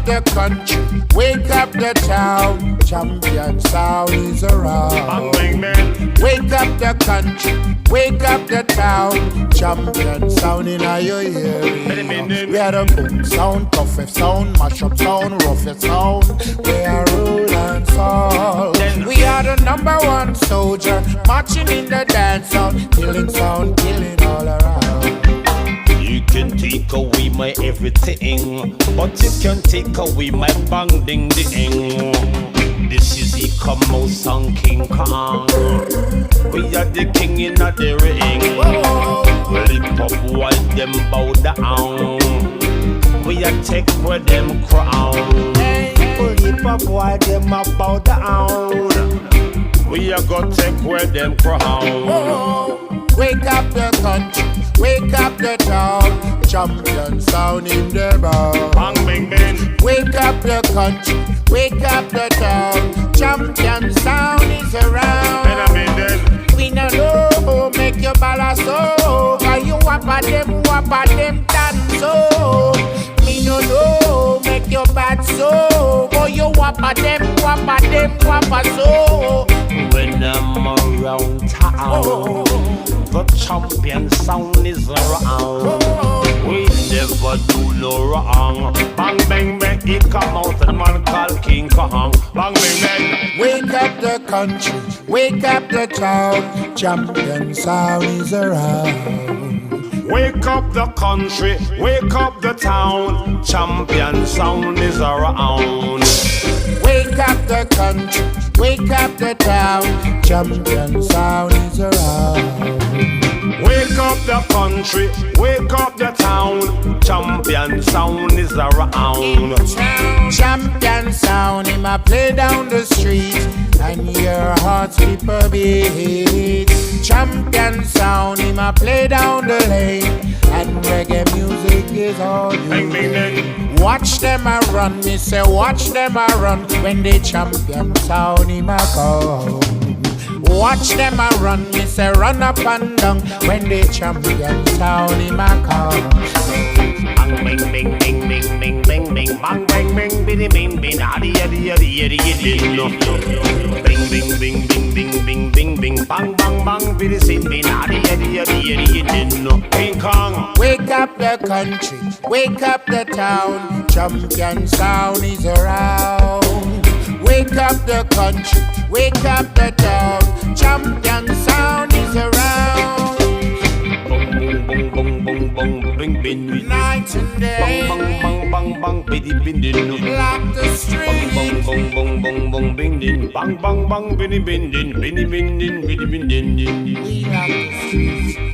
the country, wake up the town. Champion sound is around. Bang, bang, bang. Wake up the country, wake up the town. Champion sound in your ear. We are the boom sound, toughest sound, mash up sound, roughest sound. We are rule and soul. We are the number one soldier, marching in the dance sound, killing all around. You can take away my everything, but you can take away my bang ding ding. This is the come song King Kong. We are the king in the ring. Lip up while them bow down. We are take where them crown. Lip up while them bow down. We are gonna take where them crown. Wake up the country, wake up the town. Champion sound in the bar. Bang bang bang. Wake up the country, wake up the town. Champion sound is around. We no know, make your balance so. Why you wappa them dance so. Me no know, make your bad so. Boy you wappa them so. When I'm around town, the champion sound is around. We never do no wrong. Bang bang bang, he come out and man called King Kong. Bang bang bang. Wake up the country, wake up the town. Champion sound is around. Wake up the country, wake up the town. Champion sound is around. Wake up the country, wake up the town. Champion sound is around. Wake up the country, wake up the town. Champion sound is around. Champion sound, him a play down the street, and your heart skip a beat. Champion sound, him a play down the lane, and reggae music is all you need. Watch them a run, me say watch them a run. When the champion sound, him a come. Watch them a run, me say run up and down. When the champion sound, him a come. Bang bang bing bing bing bing bing bing bang bang bing bing bing bing adi adi adi adi adi no. Bing bing bing bing bing bing bing bing bang bang bang bing bing bing adi adi adi adi adi no. King Kong. Wake up the country, wake up the town. Champion sound is around. Wake up the country, wake up the town. Champion sound is around. Bong bong bong bong bing bing. Night and day. Bang bang bang bang bing bing bing. Lock the street. Bang bang bang bang bang bing bing. Bang bang bang bing bing bing bing bing bing bing bing. We lock the streets.